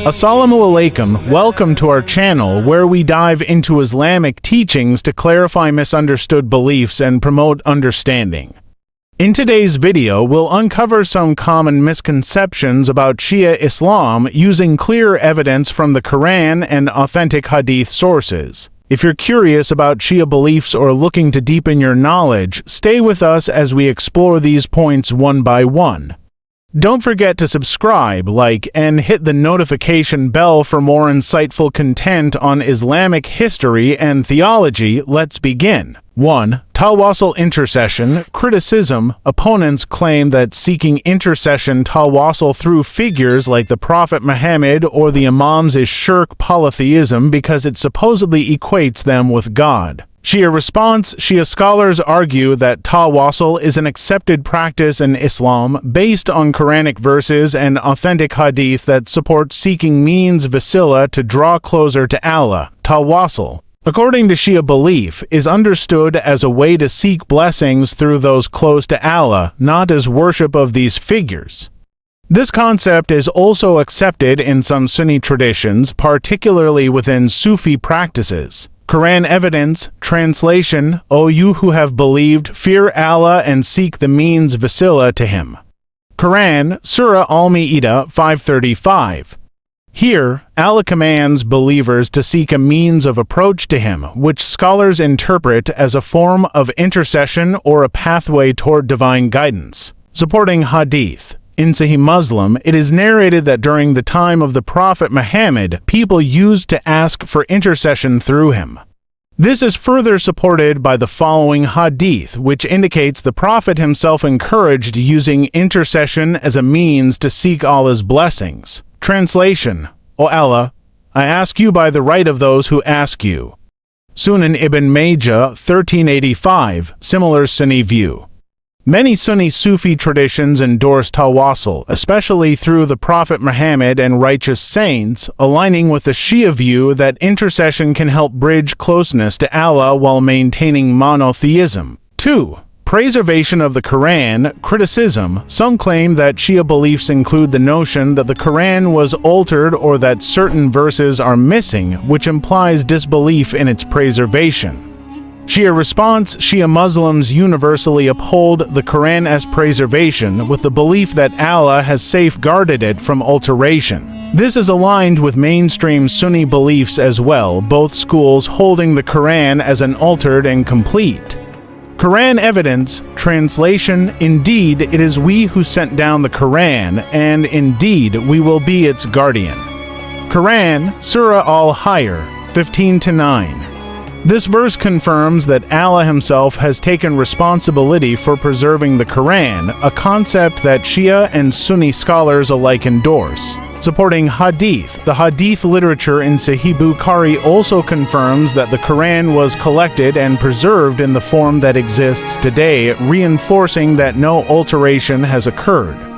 Assalamu alaikum, welcome to our channel where we dive into Islamic teachings to clarify misunderstood beliefs and promote understanding. In today's video, we'll uncover some common misconceptions about Shia Islam using clear evidence from the Qur'an and authentic Hadith sources. If you're curious about Shia beliefs or looking to deepen your knowledge, stay with us as we explore these points one by one. Don't forget to subscribe, like, and hit the notification bell for more insightful content on Islamic history and theology. Let's begin. 1. Tawassul intercession. Criticism. Opponents claim that seeking intercession tawassul through figures like the Prophet Muhammad or the Imams is shirk polytheism because it supposedly equates them with God. Shia response. Shia scholars argue that tawassul is an accepted practice in Islam based on Quranic verses and authentic hadith that support seeking means wasila to draw closer to Allah. Tawassul, according to Shia belief, is understood as a way to seek blessings through those close to Allah, not as worship of these figures. This concept is also accepted in some Sunni traditions, particularly within Sufi practices. Quran evidence. Translation. O you who have believed, fear Allah and seek the means wasila to Him. Quran, Surah Al-Ma'idah 535. Here, Allah commands believers to seek a means of approach to Him, which scholars interpret as a form of intercession or a pathway toward divine guidance. Supporting Hadith. In Sahih Muslim, it is narrated that during the time of the Prophet Muhammad, people used to ask for intercession through him. This is further supported by the following hadith, which indicates the Prophet himself encouraged using intercession as a means to seek Allah's blessings. Translation. O Allah, I ask you by the right of those who ask you. Sunan ibn Majah 1385, similar Sunni view. Many Sunni Sufi traditions endorse tawassul, especially through the Prophet Muhammad and righteous saints, aligning with the Shia view that intercession can help bridge closeness to Allah while maintaining monotheism. 2. Preservation of the Quran. Criticism. Some claim that Shia beliefs include the notion that the Quran was altered or that certain verses are missing, which implies disbelief in its preservation. Shia response. Shia Muslims universally uphold the Quran as preservation with the belief that Allah has safeguarded it from alteration. This is aligned with mainstream Sunni beliefs as well, both schools holding the Quran as unaltered and complete. Quran evidence. Translation. Indeed, it is we who sent down the Quran, and indeed we will be its guardian. Quran, Surah Al-Hayr 15-9. This verse confirms that Allah himself has taken responsibility for preserving the Quran, a concept that Shia and Sunni scholars alike endorse. Supporting Hadith. The Hadith literature in Sahih Bukhari also confirms that the Quran was collected and preserved in the form that exists today, reinforcing that no alteration has occurred.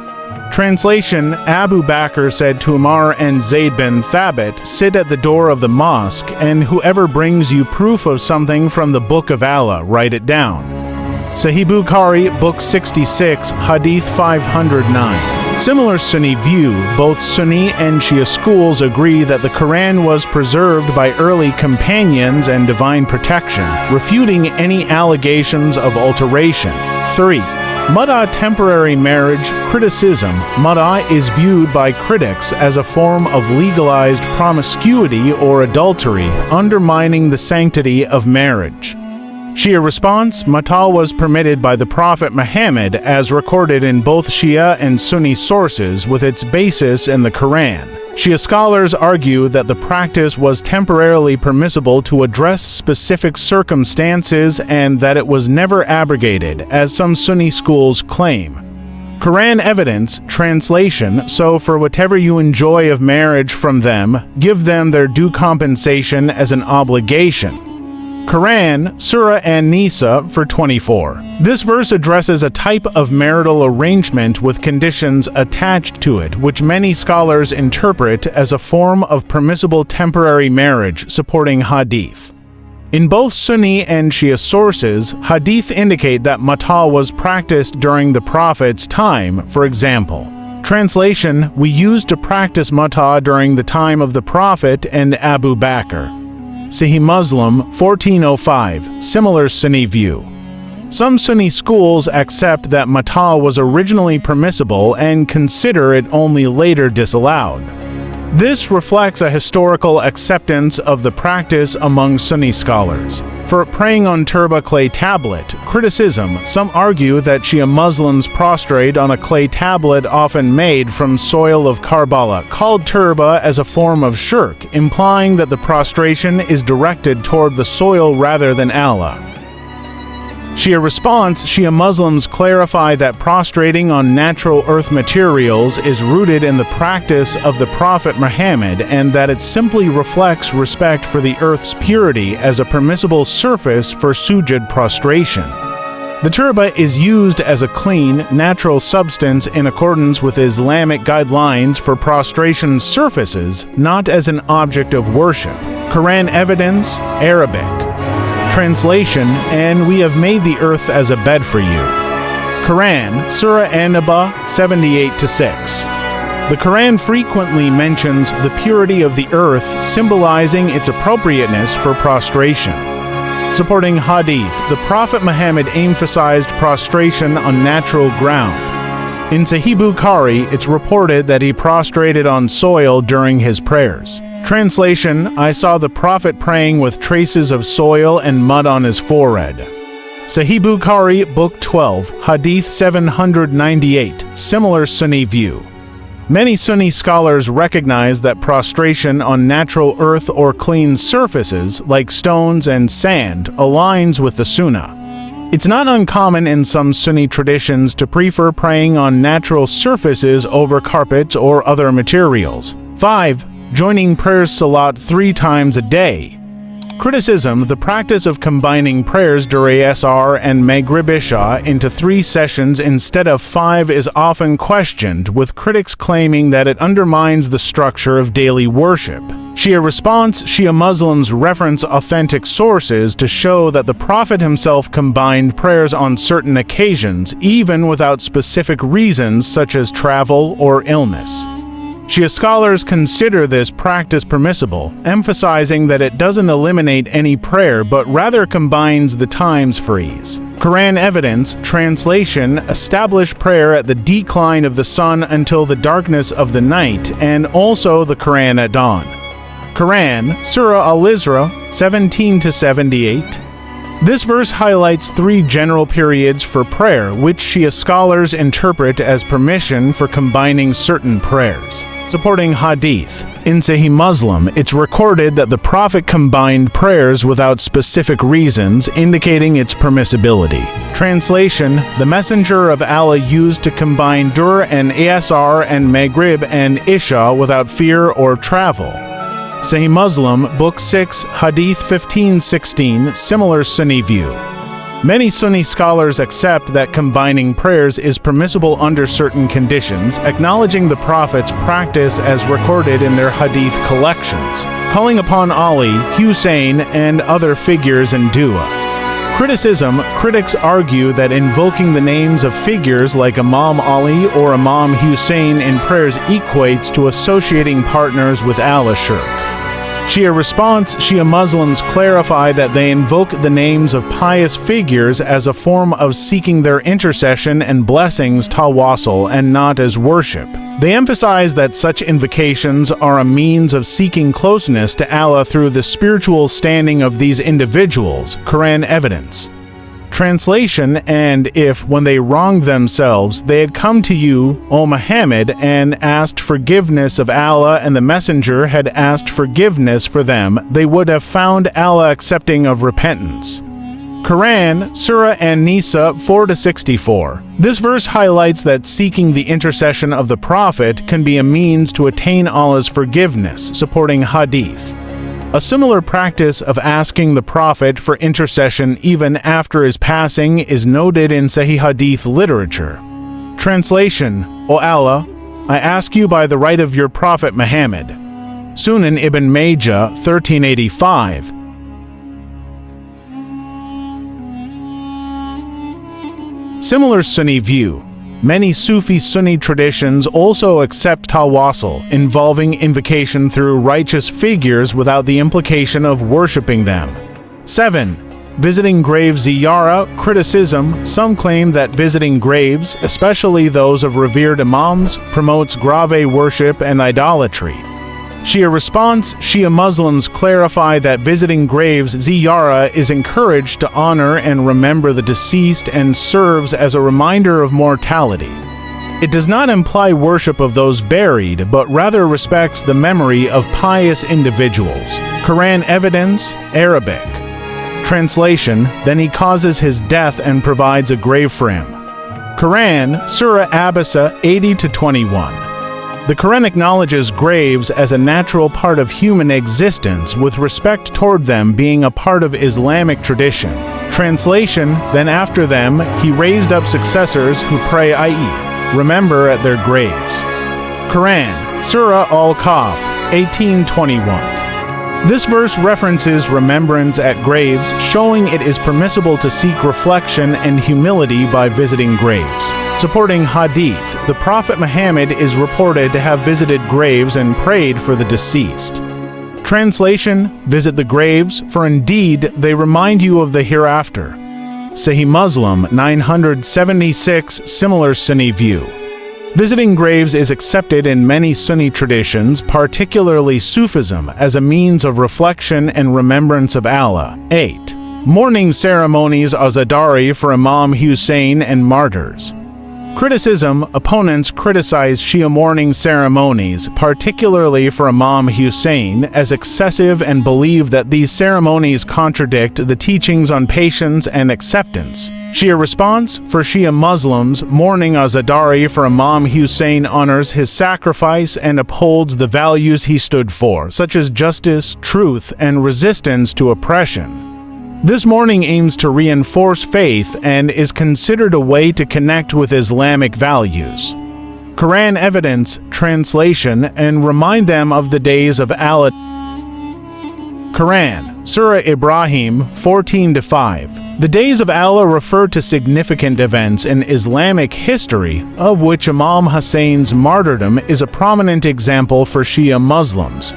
Translation. Abu Bakr said to Umar and Zayd bin Thabit, sit at the door of the mosque, and whoever brings you proof of something from the Book of Allah, write it down. Sahih Bukhari, Book 66, Hadith 509. Similar Sunni view, both Sunni and Shia schools agree that the Quran was preserved by early companions and divine protection, refuting any allegations of alteration. 3. Mut'a temporary marriage. Criticism. Mut'a is viewed by critics as a form of legalized promiscuity or adultery, undermining the sanctity of marriage. Shia response. Mut'a was permitted by the Prophet Muhammad as recorded in both Shia and Sunni sources with its basis in the Quran. Shia scholars argue that the practice was temporarily permissible to address specific circumstances and that it was never abrogated, as some Sunni schools claim. Quran evidence. Translation. So for whatever you enjoy of marriage from them, give them their due compensation as an obligation. Quran, Surah An-Nisa 424. This verse addresses a type of marital arrangement with conditions attached to it, which many scholars interpret as a form of permissible temporary marriage, supporting Hadith. In both Sunni and Shia sources, Hadith indicate that Mut'a was practiced during the Prophet's time. For example, Translation: we used to practice matah during the time of the Prophet and Abu Bakr. Sahih Muslim 1405. Similar Sunni view. Some Sunni schools accept that matah was originally permissible and consider it only later disallowed. This reflects a historical acceptance of the practice among Sunni scholars. For praying on turba clay tablet, criticism: some argue that Shia Muslims prostrate on a clay tablet often made from soil of Karbala, called turba, as a form of shirk, implying that the prostration is directed toward the soil rather than Allah. Shia response: Shia Muslims clarify that prostrating on natural earth materials is rooted in the practice of the Prophet Muhammad and that it simply reflects respect for the earth's purity as a permissible surface for sujud prostration. The turba is used as a clean, natural substance in accordance with Islamic guidelines for prostration surfaces, not as an object of worship. Qur'an evidence, Arabic. Translation: and we have made the earth as a bed for you. Qur'an, Surah An-Naba 78-6. The Qur'an frequently mentions the purity of the earth, symbolizing its appropriateness for prostration. Supporting Hadith, the Prophet Muhammad emphasized prostration on natural ground. In Sahih Bukhari, it's reported that he prostrated on soil during his prayers. Translation: I saw the Prophet praying with traces of soil and mud on his forehead. Sahih Bukhari, Book 12, Hadith 798. Similar Sunni view. Many Sunni scholars recognize that prostration on natural earth or clean surfaces, like stones and sand, aligns with the Sunnah. It's not uncommon in some Sunni traditions to prefer praying on natural surfaces over carpets or other materials. 5. Joining prayers salat 3 times a day. Criticism: the practice of combining prayers during Asr and Maghrib Isha into 3 sessions instead of 5 is often questioned, with critics claiming that it undermines the structure of daily worship. Shia response: Shia Muslims reference authentic sources to show that the Prophet himself combined prayers on certain occasions, even without specific reasons such as travel or illness. Shia scholars consider this practice permissible, emphasizing that it doesn't eliminate any prayer but rather combines the times freeze. Qur'an evidence, translation: establish prayer at the decline of the sun until the darkness of the night, and also the Qur'an at dawn. Qur'an, Surah Al-Isra 17-78. This verse highlights 3 general periods for prayer, which Shia scholars interpret as permission for combining certain prayers. Supporting Hadith, in Sahih Muslim, it's recorded that the Prophet combined prayers without specific reasons, indicating its permissibility. Translation: the Messenger of Allah used to combine Dur and Asr and Maghrib and Isha without fear or travel. Sahih Muslim, Book 6, Hadith 15-16. Similar Sunni view. Many Sunni scholars accept that combining prayers is permissible under certain conditions, acknowledging the Prophet's practice as recorded in their Hadith collections, calling upon Ali, Hussein, and other figures in dua. Criticism: critics argue that invoking the names of figures like Imam Ali or Imam Hussein in prayers equates to associating partners with Allah shirk. Shia response: Shia Muslims clarify that they invoke the names of pious figures as a form of seeking their intercession and blessings tawassul and not as worship. They emphasize that such invocations are a means of seeking closeness to Allah through the spiritual standing of these individuals. Qur'an evidence. Translation: and if, when they wronged themselves, they had come to you, O Muhammad, and asked forgiveness of Allah and the Messenger had asked forgiveness for them, they would have found Allah accepting of repentance. Qur'an, Surah An-Nisa 4-64. This verse highlights that seeking the intercession of the Prophet can be a means to attain Allah's forgiveness, supporting Hadith. A similar practice of asking the Prophet for intercession even after his passing is noted in Sahih Hadith literature. Translation: O Allah, I ask you by the right of your Prophet Muhammad. Sunan Ibn Majah 1385. Similar Sunni view. Many Sufi Sunni traditions also accept tawassul, involving invocation through righteous figures without the implication of worshipping them. 7. Visiting grave ziyara, criticism. Some claim that visiting graves, especially those of revered imams, promotes grave worship and idolatry. Shia response: Shia Muslims clarify that visiting graves ziyara is encouraged to honor and remember the deceased and serves as a reminder of mortality. It does not imply worship of those buried, but rather respects the memory of pious individuals. Qur'an evidence, Arabic. Translation: Then he causes his death and provides a grave for him. Qur'an, Surah Abasa 80-21. The Qur'an acknowledges graves as a natural part of human existence, with respect toward them being a part of Islamic tradition. Translation: Then after them, he raised up successors who pray, i.e., remember at their graves. Qur'an, Surah Al-Kahf 18-21. This verse references remembrance at graves, showing it is permissible to seek reflection and humility by visiting graves. Supporting Hadith, the Prophet Muhammad is reported to have visited graves and prayed for the deceased. Translation: Visit the graves, for indeed they remind you of the hereafter. Sahih Muslim 976. Similar Sunni view. Visiting graves is accepted in many Sunni traditions, particularly Sufism, as a means of reflection and remembrance of Allah. 8. Mourning ceremonies azadari for Imam Hussein and martyrs. Criticism: Opponents criticize Shia mourning ceremonies, particularly for Imam Hussein, as excessive and believe that these ceremonies contradict the teachings on patience and acceptance. Shia response: For Shia Muslims, mourning azadari for Imam Hussein honors his sacrifice and upholds the values he stood for, such as justice, truth, and resistance to oppression. This mourning aims to reinforce faith and is considered a way to connect with Islamic values. Qur'an evidence, translation, and remind them of the days of Allah. Qur'an, Surah Ibrahim 14-5. The days of Allah refer to significant events in Islamic history, of which Imam Hussein's martyrdom is a prominent example for Shia Muslims.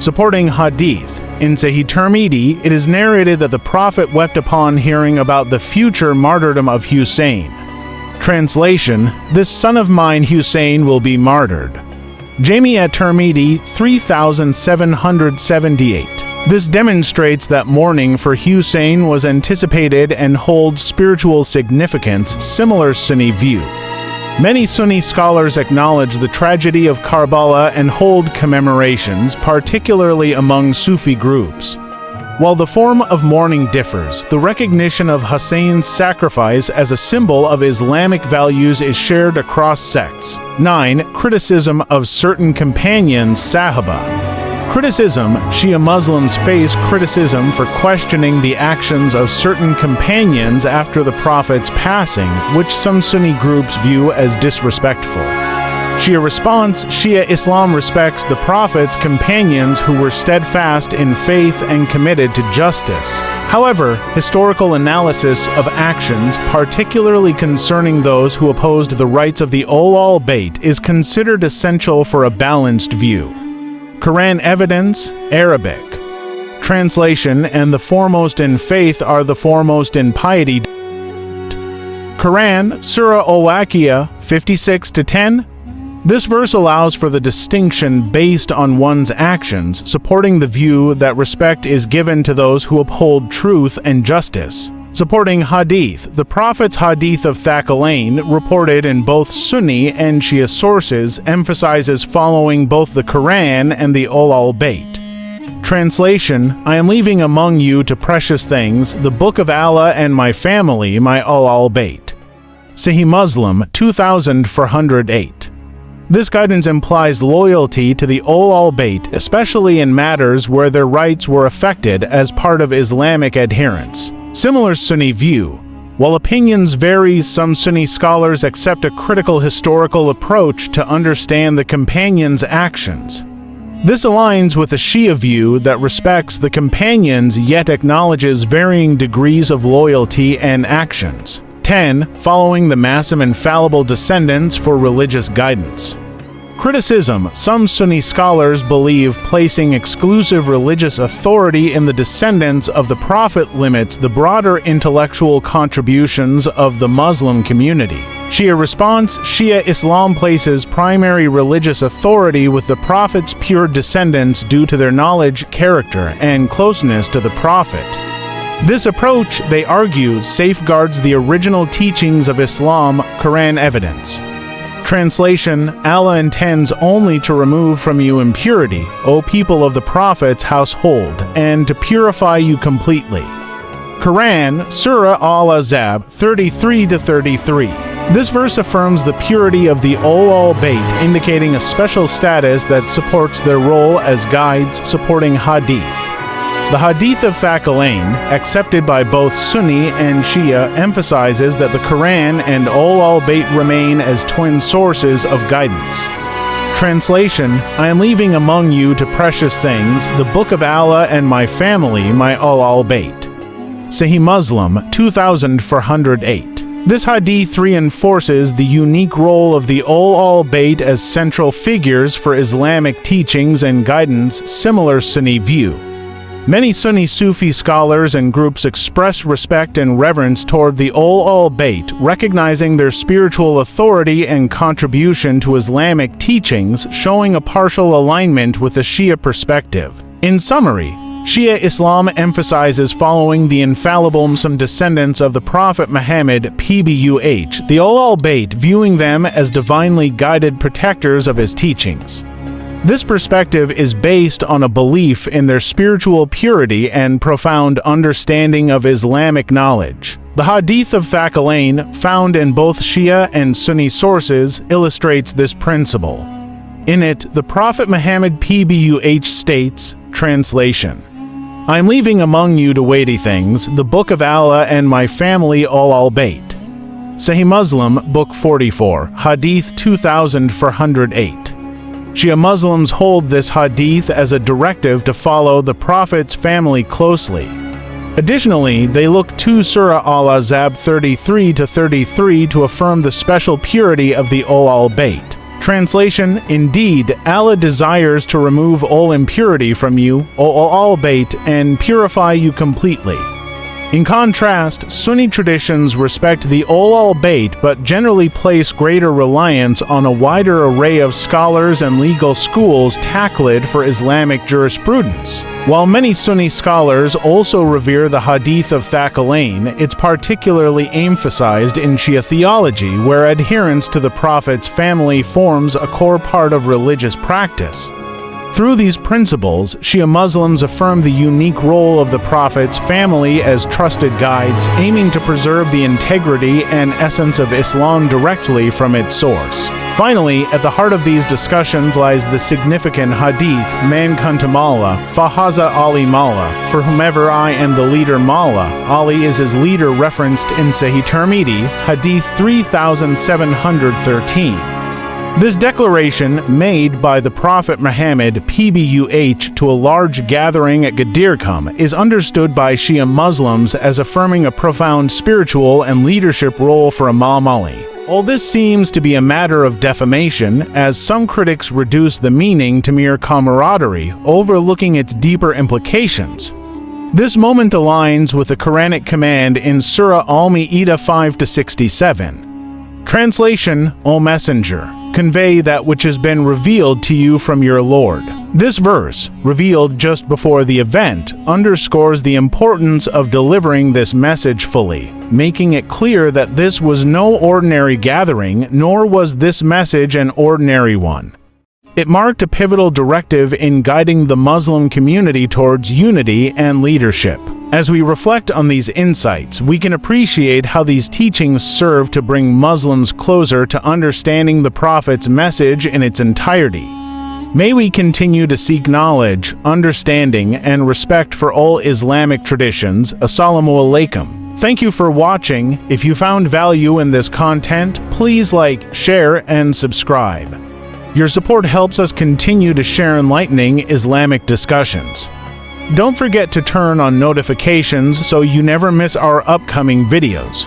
Supporting Hadith, in Sahih Tirmidhi, it is narrated that the Prophet wept upon hearing about the future martyrdom of Hussein. Translation: This son of mine Hussein will be martyred. Jami at Tirmidhi 3778. This demonstrates that mourning for Hussein was anticipated and holds spiritual significance, similar Sunni view. Many Sunni scholars acknowledge the tragedy of Karbala and hold commemorations, particularly among Sufi groups. While the form of mourning differs, the recognition of Hussein's sacrifice as a symbol of Islamic values is shared across sects. 9. Criticism of certain companions Sahaba. Criticism: Shia Muslims face criticism for questioning the actions of certain companions after the Prophet's passing, which some Sunni groups view as disrespectful. Shia response: Shia Islam respects the Prophet's companions who were steadfast in faith and committed to justice. However, historical analysis of actions, particularly concerning those who opposed the rights of the al-Bayt, is considered essential for a balanced view. Qur'an evidence, Arabic. Translation: And the foremost in faith are the foremost in piety. Qur'an, Surah Al-Waqi'ah 56-10. This verse allows for the distinction based on one's actions, supporting the view that respect is given to those who uphold truth and justice. Supporting Hadith, the Prophet's Hadith of Thaqalain, reported in both Sunni and Shia sources, emphasizes following both the Qur'an and the al-Bayt. Translation: I am leaving among you to precious things, the Book of Allah and my family, my al-Bayt. Sahih Muslim 2408. This guidance implies loyalty to the al-Bayt, especially in matters where their rights were affected as part of Islamic adherence. Similar Sunni view. While opinions vary, some Sunni scholars accept a critical historical approach to understand the companions' actions. This aligns with a Shia view that respects the companions yet acknowledges varying degrees of loyalty and actions. 10. Following the massive infallible descendants for religious guidance. Criticism. Some Sunni scholars believe placing exclusive religious authority in the descendants of the Prophet limits the broader intellectual contributions of the Muslim community. Shia response. Shia Islam places primary religious authority with the Prophet's pure descendants due to their knowledge, character, and closeness to the Prophet. This approach, they argue, safeguards the original teachings of Islam, Qur'an evidence. Translation. Allah intends only to remove from you impurity, O people of the Prophet's household, and to purify you completely. Quran, Surah Al-Ahzab 33-33. This verse affirms the purity of the al-Bayt, indicating a special status that supports their role as guides supporting Hadith. The Hadith of Thaqalain, accepted by both Sunni and Shia, emphasizes that the Quran and al-Bayt remain as twin sources of guidance. Translation. I am leaving among you to precious things, the Book of Allah and my family, my al-Bayt. Sahih Muslim 2408. This hadith reinforces the unique role of the al-Bayt as central figures for Islamic teachings and guidance, similar Sunni view. Many Sunni Sufi scholars and groups express respect and reverence toward the al-Bayt, recognizing their spiritual authority and contribution to Islamic teachings, showing a partial alignment with the Shia perspective. In summary, Shia Islam emphasizes following the infallible Muslim descendants of the Prophet Muhammad (PBUH), the al-Bayt, viewing them as divinely guided protectors of his teachings. This perspective is based on a belief in their spiritual purity and profound understanding of Islamic knowledge. The Hadith of Thaqalain, found in both Shia and Sunni sources, illustrates this principle. In it, the Prophet Muhammad PBUH states, translation, I am leaving among you to weighty things, the Book of Allah and my family al-Bayt. Sahih Muslim, Book 44, Hadith 2408. Shia Muslims hold this hadith as a directive to follow the Prophet's family closely. Additionally, they look to Surah Al-Ahzab 33-33 to affirm the special purity of the al-Bayt. Translation. Indeed, Allah desires to remove all impurity from you, O al-Bayt, and purify you completely. In contrast, Sunni traditions respect the al-Bayt but generally place greater reliance on a wider array of scholars and legal schools taqlid for Islamic jurisprudence. While many Sunni scholars also revere the Hadith of Thaqalain, it's particularly emphasized in Shia theology, where adherence to the Prophet's family forms a core part of religious practice. Through these principles, Shia Muslims affirm the unique role of the Prophet's family as trusted guides, aiming to preserve the integrity and essence of Islam directly from its source. Finally, at the heart of these discussions lies the significant hadith, Man kunta Mawla, Fahaza Ali Mawla, for whomever I am the leader Mawla, Ali is his leader, referenced in Sahih Tirmidhi, Hadith 3713. This declaration, made by the Prophet Muhammad PBUH to a large gathering at Ghadir, is understood by Shia Muslims as affirming a profound spiritual and leadership role for Imam Ali. All this seems to be a matter of defamation, as some critics reduce the meaning to mere camaraderie, overlooking its deeper implications. This moment aligns with the Quranic command in Surah Al-Ma'idah 5-67. Translation, O Messenger, convey that which has been revealed to you from your Lord. This verse, revealed just before the event, underscores the importance of delivering this message fully, making it clear that this was no ordinary gathering, nor was this message an ordinary one. It marked a pivotal directive in guiding the Muslim community towards unity and leadership. As we reflect on these insights, we can appreciate how these teachings serve to bring Muslims closer to understanding the Prophet's message in its entirety. May we continue to seek knowledge, understanding, and respect for all Islamic traditions. Assalamu alaikum. Thank you for watching. If you found value in this content, please like, share, and subscribe. Your support helps us continue to share enlightening Islamic discussions. Don't forget to turn on notifications so you never miss our upcoming videos.